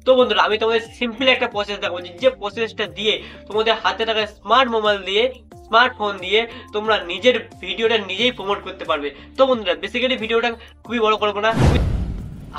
তো বন্ধুরা আমি তোমাদের সিম্পল একটা প্রসেস দেখাবো, যে প্রসেসটা দিয়ে তোমাদের হাতে থাকা স্মার্ট মোবাইল দিয়ে, স্মার্টফোন দিয়ে তোমরা নিজের ভিডিওটা নিজেই প্রমোট করতে পারবে। তো বন্ধুরা বেসিক্যালি ভিডিওটা খুবই বড় করবো না।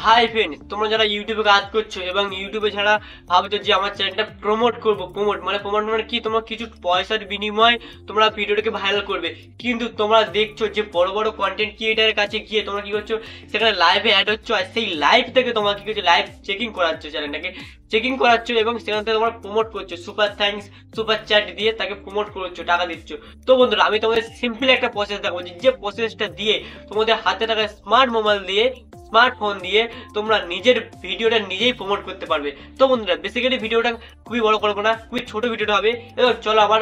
হাই ফ্রেন্ড, তোমরা যারা ইউটিউবে কাজ করছো এবং ইউটিউবে ছাড়া ভাবছো যে আমার চ্যানেলটা প্রমোট করবো, প্রমোট মানে কি, তোমরা কিছু পয়সার বিনিময়ে তোমরা ভিডিওটাকে ভাইরাল করবে, কিন্তু তোমরা দেখছো যে বড় বড় কন্টেন্ট ক্রিয়েটারের কাছে গিয়ে তোমরা কি করছো, সেখানে লাইভে অ্যাড হচ্ছে, আর সেই লাইভ থেকে তোমরা কি করছো, লাইভ চেকিং করাচ্ছ, চ্যানেলটাকে চেকিং করাচ্ছ এবং সেখান থেকে তোমরা প্রমোট করছো, সুপার থ্যাঙ্কস, সুপার চ্যাট দিয়ে তাকে প্রমোট করছো, টাকা দিচ্ছ। তো বন্ধুরা আমি তোমাদের সিম্পল একটা প্রসেস দেখাবো, যে প্রসেসটা দিয়ে তোমাদের হাতে থাকা স্মার্ট মোবাইল দিয়ে, স্মার্টফোন দিয়ে তোমরা নিজের ভিডিওটা নিজেই প্রমোট করতে পারবে। তো বন্ধুরা বেসিক্যালি ভিডিওটা খুবই বড় করবো না, খুবই ছোট ভিডিওটা হবে। এবং চলো আমার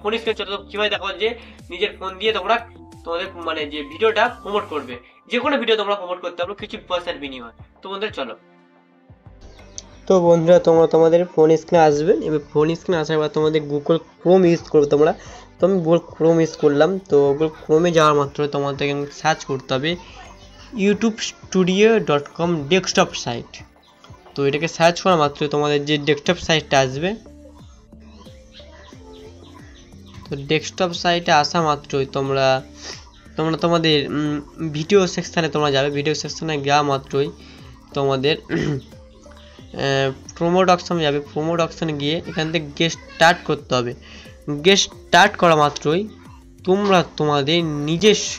ফোন স্ক্রিনে চলো কিভাবে দেখাবো যে নিজের ফোন দিয়ে তোমরা তোমাদের যে ভিডিওটা প্রমোট করবে, যে কোনো ভিডিও তোমরা প্রমোট করতে পারো কিছু পয়সার বিনিময়। তো বন্ধুরা চলো। তো বন্ধুরা তোমরা তোমাদের ফোন স্ক্রিনে আসবে, এবার ফোন স্ক্রিনে আসার পর তোমাদের গুগল ক্রোম ইউজ করবে তোমরা। তো আমি গুগল ক্রোম ইউজ করলাম। তো গুগল ক্রোমে যাওয়ার মাত্র তোমাদের সার্চ করতে হবে youtube-studio.com ডেস্কটপ সাইট। তো এটাকে সার্চ করা মাত্র তোমাদের যে ডেস্কটপ সাইটটা আসবে, তো ডেস্কটপ সাইটে আসা মাত্রই তোমরা তোমাদের ভিডিও সেকশানে তোমরা যাবে। ভিডিও সেকশানে যাওয়া মাত্রই তোমাদের প্রোমোট অপশনে যাবে। প্রোমোট অপশনে গিয়ে এখান থেকে গেস্ট স্টার্ট করতে হবে। গেস্ট স্টার্ট করা মাত্রই তোমরা তোমাদের নিজস্ব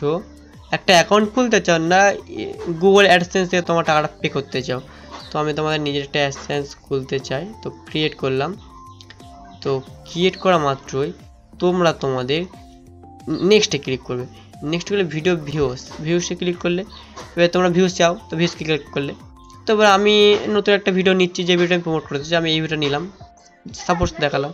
একটা অ্যাকাউন্ট খুলতে চাও না, গুগল অ্যাডসেন্স থেকে তোমার টাকাটা পে করতে চাও। তো আমি তোমাদের নিজের একটা অ্যাডসেন্স খুলতে চাই, তো ক্রিয়েট করলাম। তো ক্রিয়েট করা মাত্রই তোমরা তোমাদের নেক্সটে ক্লিক করবে। নেক্সট করলে ভিডিও ভিউসে ক্লিক করলে, এবার তোমরা ভিউস চাও তো ভিউসকে ক্লিক করলে। তো এবার আমি নতুন একটা ভিডিও নিচ্ছি, যে ভিডিও আমি প্রমোট করতে চাই, আমি এই ভিডিও নিলাম, সাপোজ দেখালাম।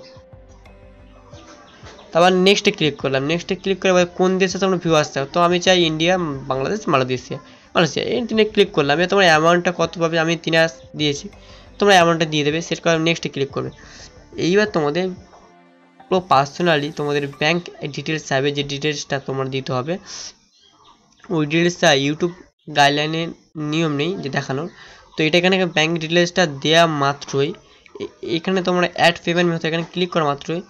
তারপর নেক্সটে ক্লিক করলাম। নেক্সটে ক্লিক করে এবার কোন দেশে তোমরা ভিউ আসতে হবে, তো আমি চাই ইন্ডিয়া, বাংলাদেশ, মালয়েশিয়া। এই তিনে ক্লিক করলাম। এবার তোমার অ্যামাউন্টটা কত পাবে, আমি 3,000 দিয়েছি, তোমরা অ্যামাউন্টটা দিয়ে দেবে, সেট করে নেক্সটে ক্লিক করবে। এইবার তোমাদের পুরো পার্সোনালি তোমাদের ব্যাঙ্ক ডিটেলস চাইবে, যে ডিটেলসটা তোমার দিতে হবে। ওই ডিটেলসটা ইউটিউব গাইডলাইনের নিয়ম নেই যে দেখানোর। তো এটা এখানে ব্যাঙ্ক ডিটেলসটা দেওয়া মাত্রই এখানে তোমরা অ্যাড পেমেন্ট মেথড এখানে ক্লিক করা মাত্রই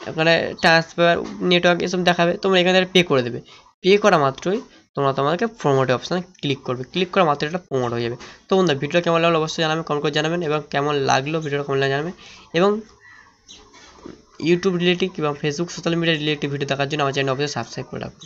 এখানে ট্রান্সফার, নেটওয়ার্ক এসব দেখাবে, তোমরা এখানে পে করে দেবে। পে করা মাত্রই তোমরা তোমাদেরকে প্রমোট অপশানে ক্লিক করবে। ক্লিক করা মাত্র এটা প্রমোট হয়ে যাবে। তো বন্ধুরা ভিডিওটা কেমন লাগলো অবশ্যই জানাবেন, কমেন্ট করে জানাবেন, এবং কেমন লাগলো ভিডিওটা কমেন্ট করে জানাবেন। এবং ইউটিউব রিলেটেড কিংবা Facebook social media related video দেখার জন্য আমার চ্যানেল অবশ্যই সাবস্ক্রাইব করে রাখুন।